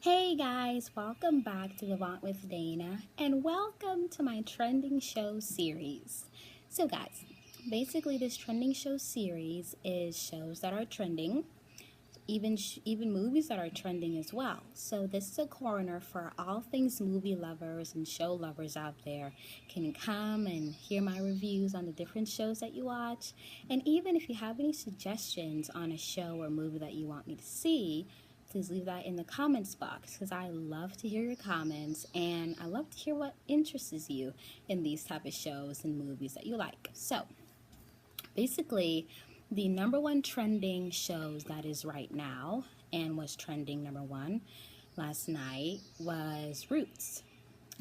Hey guys, welcome back to The Vaunt with Dana and welcome to my trending show series. So guys, basically this trending show series is shows that are trending, even movies that are trending as well. So this is a corner for all things movie lovers and show lovers out there. Can come and hear my reviews on the different shows that you watch, and even if you have any suggestions on a show or movie that you want me to see, please leave that in the comments box because I love to hear your comments and I love to hear what interests you in these type of shows and movies that you like. So basically, the number one trending shows that is right now and was trending number one last night was Roots.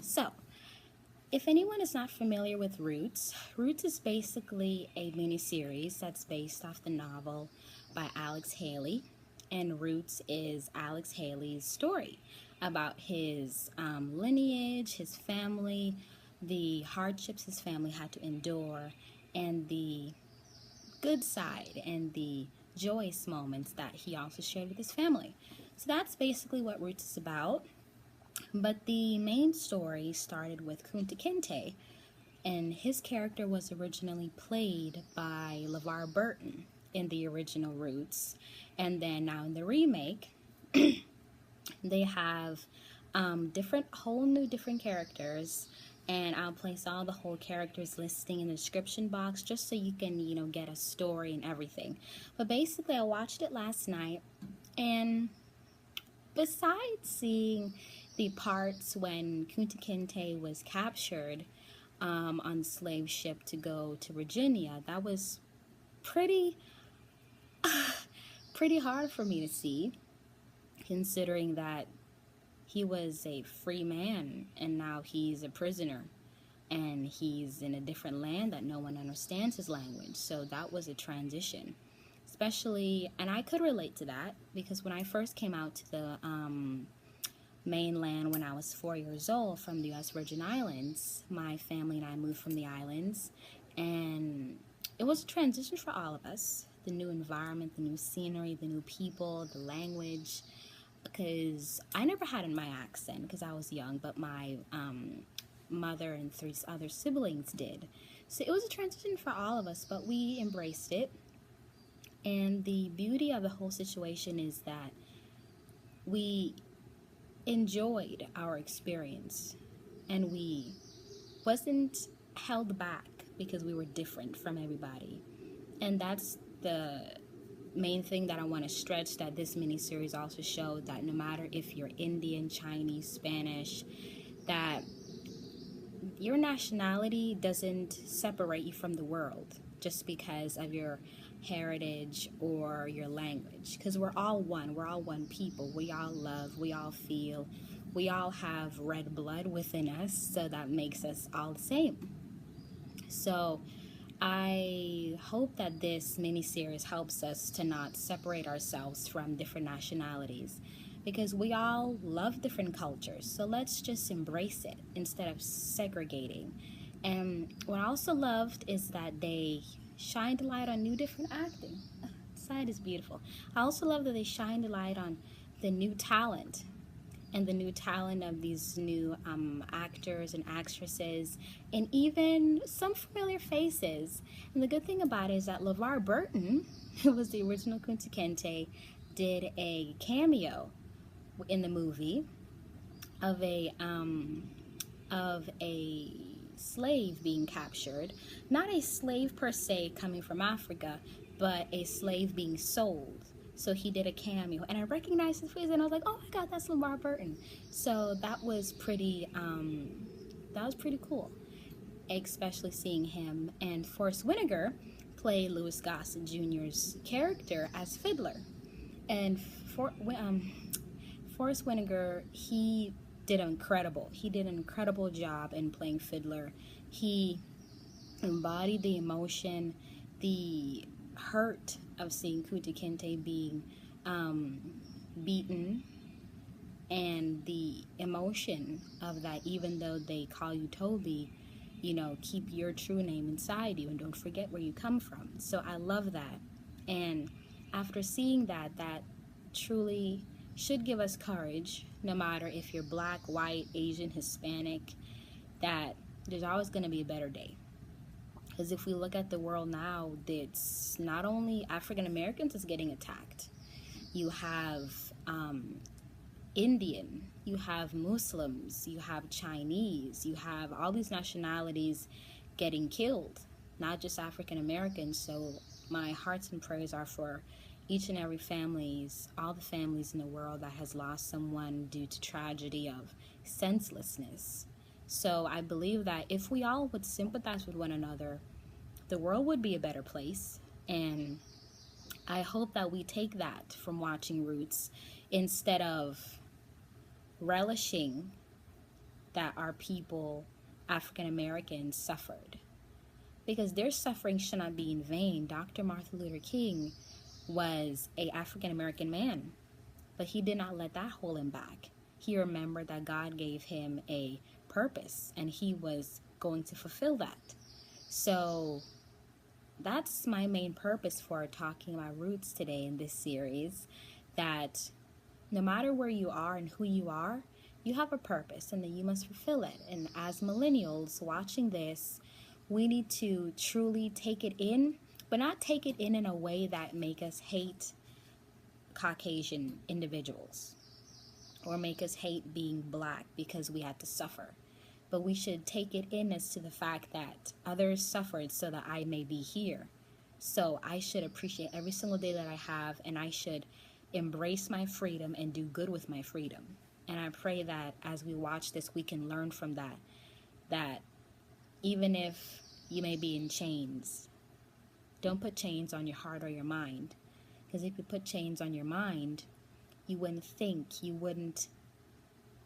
So if anyone is not familiar with Roots, Roots is basically a miniseries that's based off the novel by Alex Haley. And Roots is Alex Haley's story about his lineage, his family, the hardships his family had to endure, and the good side and the joyous moments that he also shared with his family. So that's basically what Roots is about. But the main story started with Kunta Kinte, and his character was originally played by LeVar Burton in the original Roots, and then now in the remake they have whole new different characters, and I'll place all the whole characters listing in the description box just so you can get a story and everything. But basically I watched it last night, and besides seeing the parts when Kunta Kinte was captured on the slave ship to go to Virginia, that was pretty hard for me to see, considering that he was a free man and now he's a prisoner and he's in a different land that no one understands his language. So that was a transition, especially, and I could relate to that because when I first came out to the mainland when I was 4 years old from the U.S. Virgin Islands, my family and I moved from the islands, and it was a transition for all of us. The new environment, the new scenery, the new people, the language, because I never had my accent because I was young, but my mother and 3 other siblings did. So it was a transition for all of us, but we embraced it. And the beauty of the whole situation is that we enjoyed our experience and we wasn't held back because we were different from everybody. And that's the main thing that I want to stretch, that this miniseries also showed, that no matter if you're Indian, Chinese, Spanish, that your nationality doesn't separate you from the world just because of your heritage or your language, because we're all one people. We all love, we all feel, we all have red blood within us, so that makes us all the same. So I hope that this miniseries helps us to not separate ourselves from different nationalities, because we all love different cultures. So let's just embrace it instead of segregating. And what I also loved is that they shined a light on new different acting. The side is beautiful. I also love that they shined a light on the new talent and the new talent of these new actors and actresses, and even some familiar faces. And the good thing about it is that LeVar Burton, who was the original Kunta Kinte, did a cameo in the movie of a slave being captured. Not a slave per se coming from Africa, but a slave being sold. So he did a cameo, and I recognized his face, and I was like, "Oh my God, that's LeVar Burton!" So that was pretty cool, especially seeing him. And Forrest Whitaker played Louis Gossett Jr.'s character as Fiddler, and Forrest Whitaker, he did an incredible job in playing Fiddler. He embodied the emotion, the hurt of seeing Kunta Kinte being beaten, and the emotion of that, even though they call you Toby, keep your true name inside you and don't forget where you come from. So I love that. And after seeing that truly should give us courage, no matter if you're black, white, Asian, Hispanic, that there's always going to be a better day. Because if we look at the world now, it's not only African Americans that's getting attacked. You have Indian, you have Muslims, you have Chinese, you have all these nationalities getting killed, not just African Americans. So my hearts and prayers are for each and every families, all the families in the world that has lost someone due to tragedy of senselessness. So I believe that if we all would sympathize with one another, the world would be a better place. And I hope that we take that from watching Roots, instead of relishing that our people, African Americans, suffered. Because their suffering should not be in vain. Dr. Martin Luther King was an African American man, but he did not let that hold him back. He remembered that God gave him a purpose, and he was going to fulfill that. So that's my main purpose for talking about Roots today in this series, that no matter where you are and who you are, you have a purpose and that you must fulfill it. And as millennials watching this, we need to truly take it in, but not take it in a way that make us hate Caucasian individuals or make us hate being black because we had to suffer. But we should take it in as to the fact that others suffered so that I may be here. So I should appreciate every single day that I have, and I should embrace my freedom and do good with my freedom. And I pray that as we watch this, we can learn from that, that even if you may be in chains, don't put chains on your heart or your mind. Because if you put chains on your mind, you wouldn't think, you wouldn't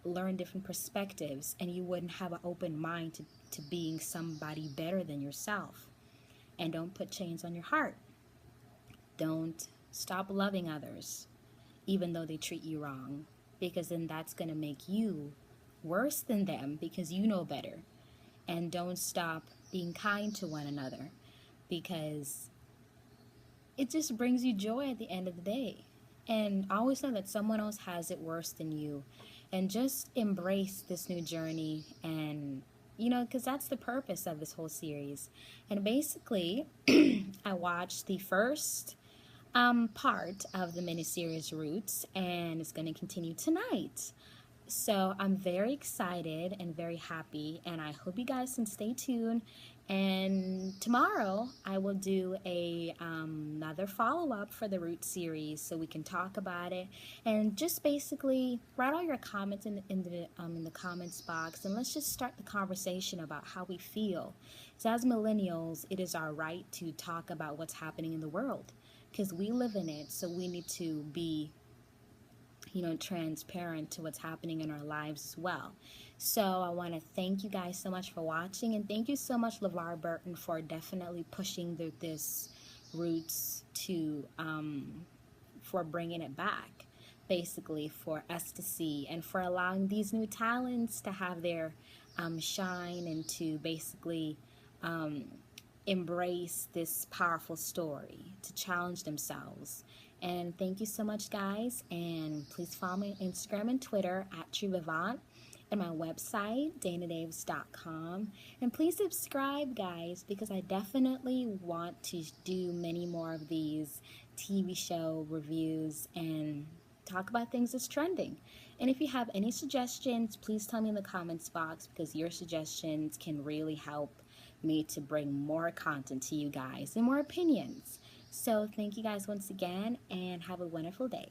learn different perspectives, and you wouldn't have an open mind to being somebody better than yourself. And don't put chains on your heart. Don't stop loving others, even though they treat you wrong, because then that's going to make you worse than them because you know better. And don't stop being kind to one another, because it just brings you joy at the end of the day. And always know that someone else has it worse than you. And just embrace this new journey, and because that's the purpose of this whole series. And basically, I watched the first part of the miniseries Roots, and it's going to continue tonight. So I'm very excited and very happy, and I hope you guys can stay tuned. And tomorrow I will do another follow-up for the Roots series, so we can talk about it, and just basically write all your comments in the comments box, and let's just start the conversation about how we feel. So as millennials, it is our right to talk about what's happening in the world, because we live in it. So we need to be transparent to what's happening in our lives as well. So I want to thank you guys so much for watching, and thank you so much, LeVar Burton, for definitely pushing this Roots to for bringing it back, basically, for us to see, and for allowing these new talents to have their shine, and to basically embrace this powerful story, to challenge themselves. And thank you so much, guys, and please follow me on Instagram and Twitter at TrueVivant, and my website, danadaves.com. And please subscribe, guys, because I definitely want to do many more of these TV show reviews and talk about things that's trending. And if you have any suggestions, please tell me in the comments box, because your suggestions can really help me to bring more content to you guys and more opinions. So thank you guys once again, and have a wonderful day.